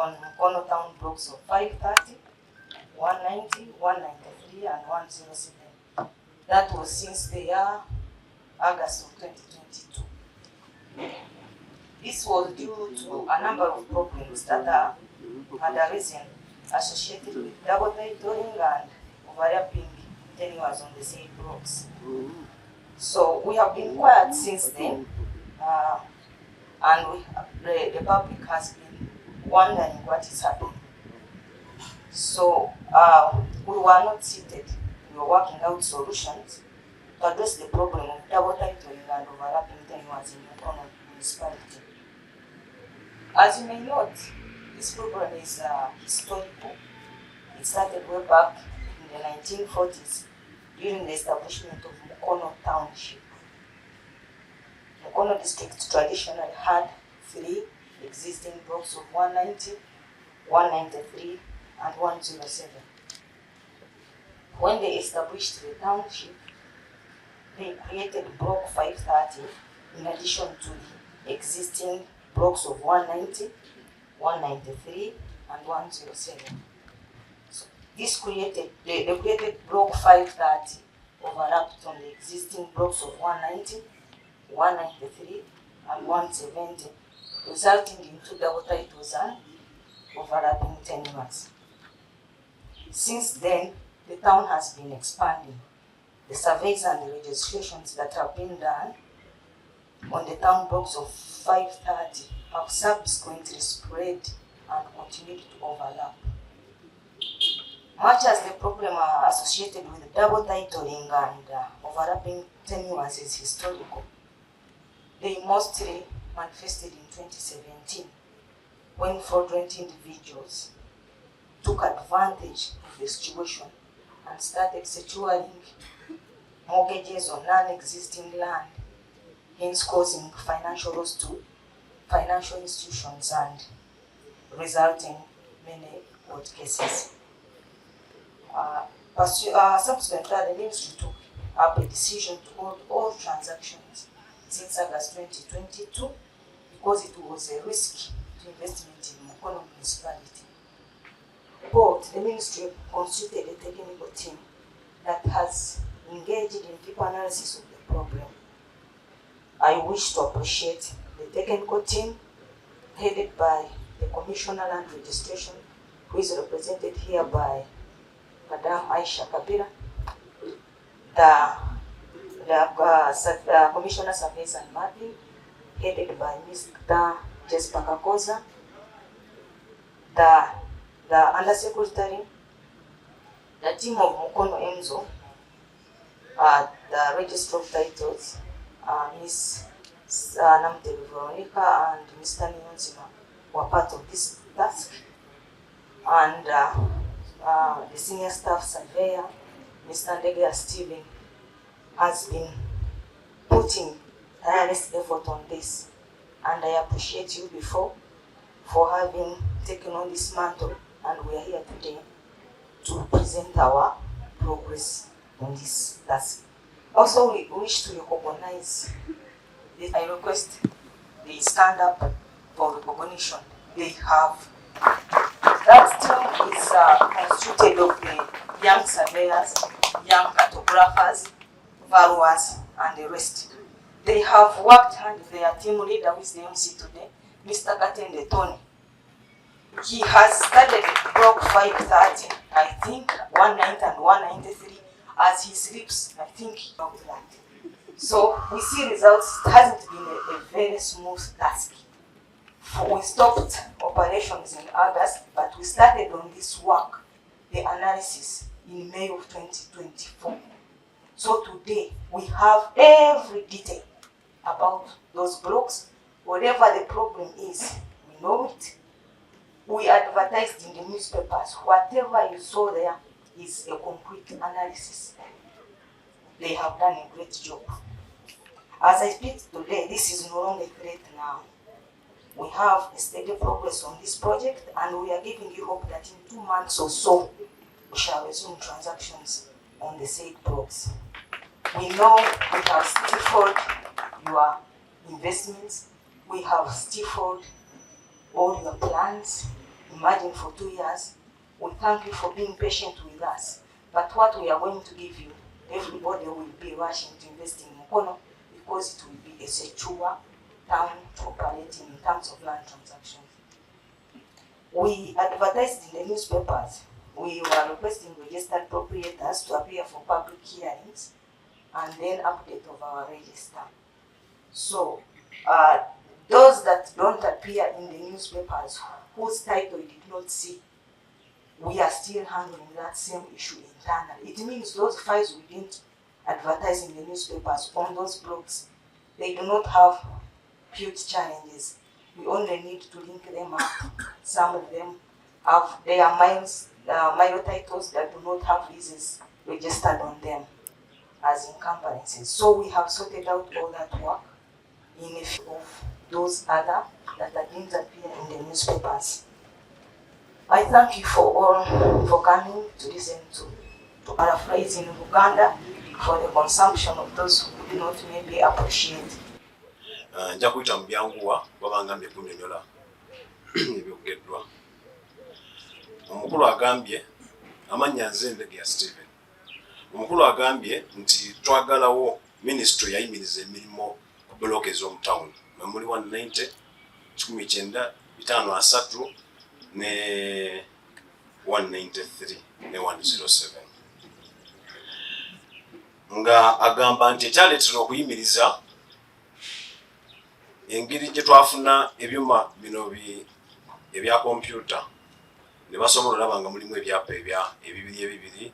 on Mukono town blocks of 530, 190, 193, and 107. That was since the year August of 2022. This was due to a number of problems that had arisen associated with double titling and overlapping tenures on the same blocks. So we have been quiet since then, and the public has been wondering what is happening. So we were not seated. We were working out solutions to address the problem of double titling and overlapping tenures in Mukono municipality. As you may note, this problem is historical. It started way back in the 1940s during the establishment of Mukono Township. Mukono district traditionally had 3 existing blocks of 190, 193, and 107. When they established the township, they created block 530 in addition to the existing blocks of 190, 193, and 107. So this created, they created block 530 overlapped on the existing blocks of 190, 193, and 170, resulting in 2 double titles and overlapping tenures. Since then, the town has been expanding. The surveys and the registrations that have been done on the town blocks of 530 have subsequently spread and continued to overlap. Much as the problem associated with double titling and overlapping tenures is historical, they mostly manifested in 2017 when fraudulent individuals took advantage of the situation and started securing mortgages on non-existing land, hence causing financial loss to financial institutions and resulting many court cases. Subsequently, the ministry took up a decision to hold all transactions since August 2022 because it was a risk to investment in Mukono municipality. But the ministry constituted a technical team that has engaged in deep analysis of the problem. I wish to appreciate the technical team headed by the Commissioner Land Registration, who is represented here by Madam Aisha Kabira, the Commissioner Surveys and Mapping, headed by Mr. Jesper Kakoza, the Undersecretary, the team of Mukono Enzo, the Registrar of Titles, Ms. Namteli Veronica and Mr. Nyonzima were part of this task, and the Senior Staff Surveyor, Mr. Ndegea Stephen, has been putting tireless effort on this, and I appreciate you before for having taken on this mantle, and we are here today to present our progress on this task. Also, we wish to recognize that I request they stand up for recognition. They have. That team is constituted of the young surveyors, young cartographers, valuers, and the rest. They have worked hand with their team leader, who is the MC today, Mr. Katende Tony. He has started block 530, I think, 190 and 193. As he sleeps, I think about that. So we see results. It hasn't been a very smooth task. We stopped operations in August, but we started on this work, the analysis, in May of 2024. So today we have every detail about those blocks. Whatever the problem is, we know it. We advertised in the newspapers. Whatever you saw there is a complete analysis. They have done a great job. As I speak today, this is no longer a threat now. We have a steady progress on this project, and we are giving you hope that in 2 months or so, we shall resume transactions on the said blocks. We know we have stifled your investments. We have stifled all your plans imagine for 2 years. We thank you for being patient with us. But what we are going to give you, everybody will be rushing to invest in Mukono because it will be a secure town operating in terms of land transactions. We advertised in the newspapers. We were requesting registered proprietors to appear for public hearings and then update of our register. So, those that don't appear in the newspapers, whose title you did not see, we are still handling that same issue internally. It means those files we didn't advertise in the newspapers on those blogs, they do not have huge challenges. We only need to link them up. Some of them have their minor titles that do not have leases registered on them as encumbrances. So we have sorted out all that work in a few of those other that didn't appear in the newspapers. I thank you for coming to listen to paraphrase in Uganda for the consumption of those who do not maybe appreciate. Nja kuyita mu byanguwa babangambye kunnyonnyola ebyogeddwa. Omukulu agambye amannya nze Ndege ya Stephen. Omukulu agambye nti twagalawo ministry yayimiriza emirimu ku bbulooka ez'omutawuni muli 190 1953 ne 193 ne 107 nga agamba nti ekyaleetera okuyimiriza engeri gye twafuna ebyuma bino ebya kompyuta ne basobola olaba nga mulimu ebyapa ebibiri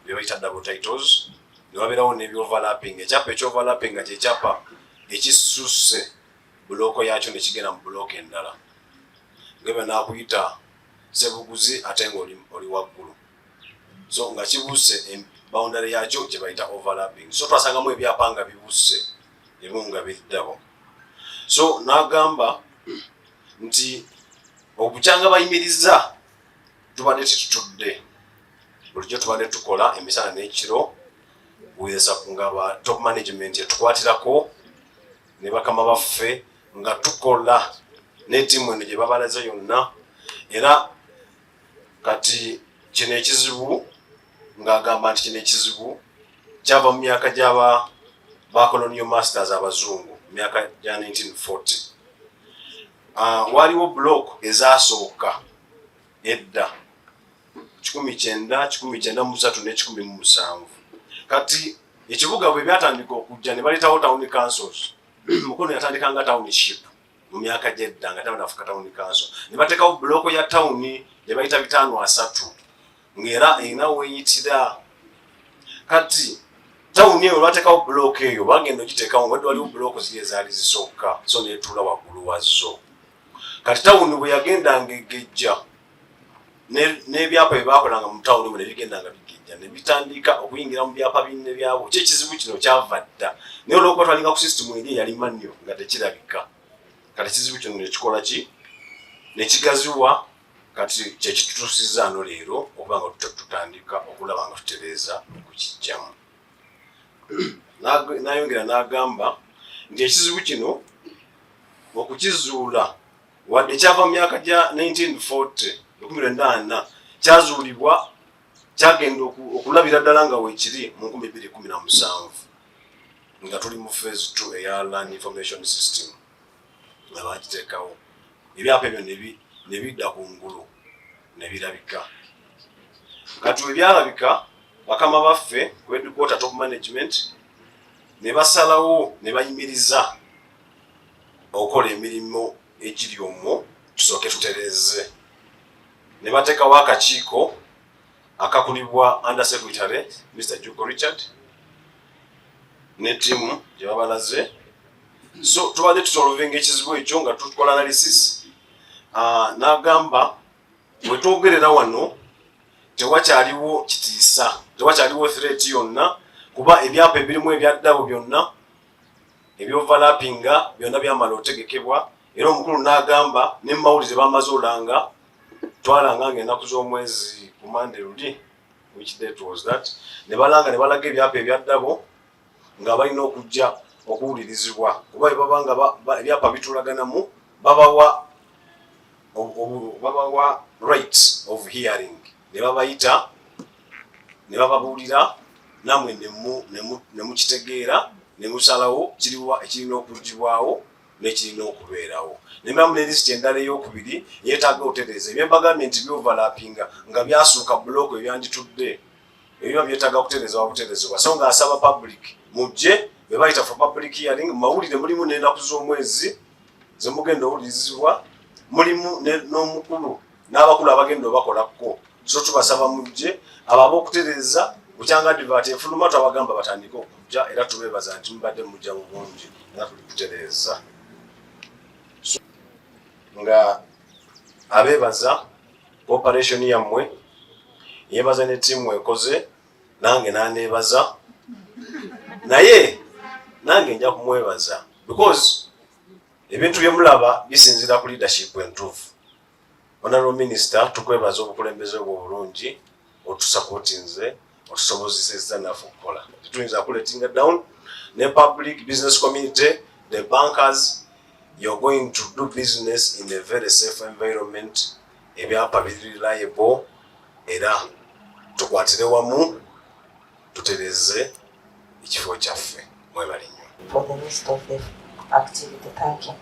bye bayita double titles ne wabeerawo n'ebyoverlapping. Ekyapa ekyoverlapping nga kyekyapa ekisusse bulooko yakyo ne kigenda mu bulooka endala ngebe naakuyita sebuguzi ate nga oli waggulu, so nga kibuuse boundary yakyo gye bayita overlapping. So twasangamu ebyapa nga bibuuse ebimu nga biddabo. So n'agamba nti okukyanga bayimiriza tubadde tetutudde, bulijjo tubadde tukola emisana n'ekiro weza nga ba top management etukwatirako ne bakama baffe nga tukola ne tiimu eno gye babalaze yonna. Era kati kino ekizibu ng'agamba nti kino ekizibu kyava mu myaka gy'aba colonial masters abazungu, myaka gya 1940. Waliwo block ezasooka edda 1993 ne 2007. Kati ekibuga bwe byatandika okujja ne baleetawo town councils. Mukono yatandikanga township mu myaka gy'edda nga tabanafuka town council. Ne bateekawo block ya town ne bayita 5-3 ng'era erina weeyitira. Kati town eyo bateekawo block eyo bagenda ogiteekawo nga waliwo block ziri ezaali zisooka so neetuula waggulu wazo. Kati town bwe yagendanga egejja n'ebyapa bye baakolanga mu town ne bigendanga bigejja ne bitandika okuyingira mu byapa binne byabo. Ekizibu kino kyava dda naye olw'okuba twalinga ku system eri eyali mannyo nga tekirabika. Kati ekizibu kino nekikola ki ne kigaziwa. Kati kyekitutuusizza no leero okuba nga tutandika okulaba nga tutereeza okukijjamu. N'ayongera n'agamba nti ekizibu kino okukizuula wadde kyava mu myaka gya 1940 1994 kyazuulibwa kyagenda okulabira ddala nga weekiri mu 2017 nga tuli mu phase 2 eya land information system nga bakiteekawo. Ebyapa ebyo ne bidda kungulu ne birabika. Kati we byalabika bakama baffe ku headquarter top management ne basalawo ne bayimiriza okukola emirimu egiri omwo tusooke tutereeze. Ne bateekawo akakiiko akakulibwa under secretary Mr. Juko Richard ne tiimu gye babalaze. So tubadde tusolvinga ekizibu ekyo nga tukola analysis. N'agamba bwe twogerera wano tewakyaliwo kitiisa, tewakyaliwo threat yonna kuba ebyapa ebirimu ebyaddabo byonna ebyoverlappinga byonna byamala otegekebwa. Era omukulu n'agamba ne mawulire bamaze olanga twalanga ng'ennaku z'omwezi ku Monday luli, which date was that, ne balanga ne balaga ebyapa ebyaddabo nga balina okujja okuwulirizibwa kuba bwe babanga ebyapa bitulaganamu babawa babawa rights of hearing ne babayita ne bababuulira namwe ne mukitegeera ne musalawo ekirina okugibwawo n'ekirina okubeerawo. Ne mbamu ne lisiti endala ey'okubiri yeetaaga otereeza ebyembagambye nti byoverlappinga nga byasuuka buloko ebyanditudde ebyo byetaaga kutereezebwa butereezebwa. So ng'asaba public mujje be bayita for public hearing. Mu mawulire mulimu n'ennaku z'omwezi ze mugenda owulirizibwa, mulimu n'omukulu n'abakulu abagenda obakolako. So tubasaba mujje abo okutereeza bukyanga advert efuluma twabagamba batandike okujja era tubeebaza nti mubadde mujja mu bungi nga tuli kutereeza. Nga abeebaza operation yammwe, yeebaza ne ttiimu ekoze, nange n'aneebaza, naye nange nja kumwebaza because ebintu bye mulaba bisinzira ku leadership entuufu. Honorable Minister, tukwebaza obukulembeze bwo obulungi, otusupportinze, otusobozesezza naffe okukola. Tetuyinza kuletting down ne public business community, the bankers. You're going to do business in a very safe environment. Ebyaapa biri reliable era tukwatire wamu tutereeze ekifo kyaffe. Mwebale nnyo. For the rest of the activity, thank you.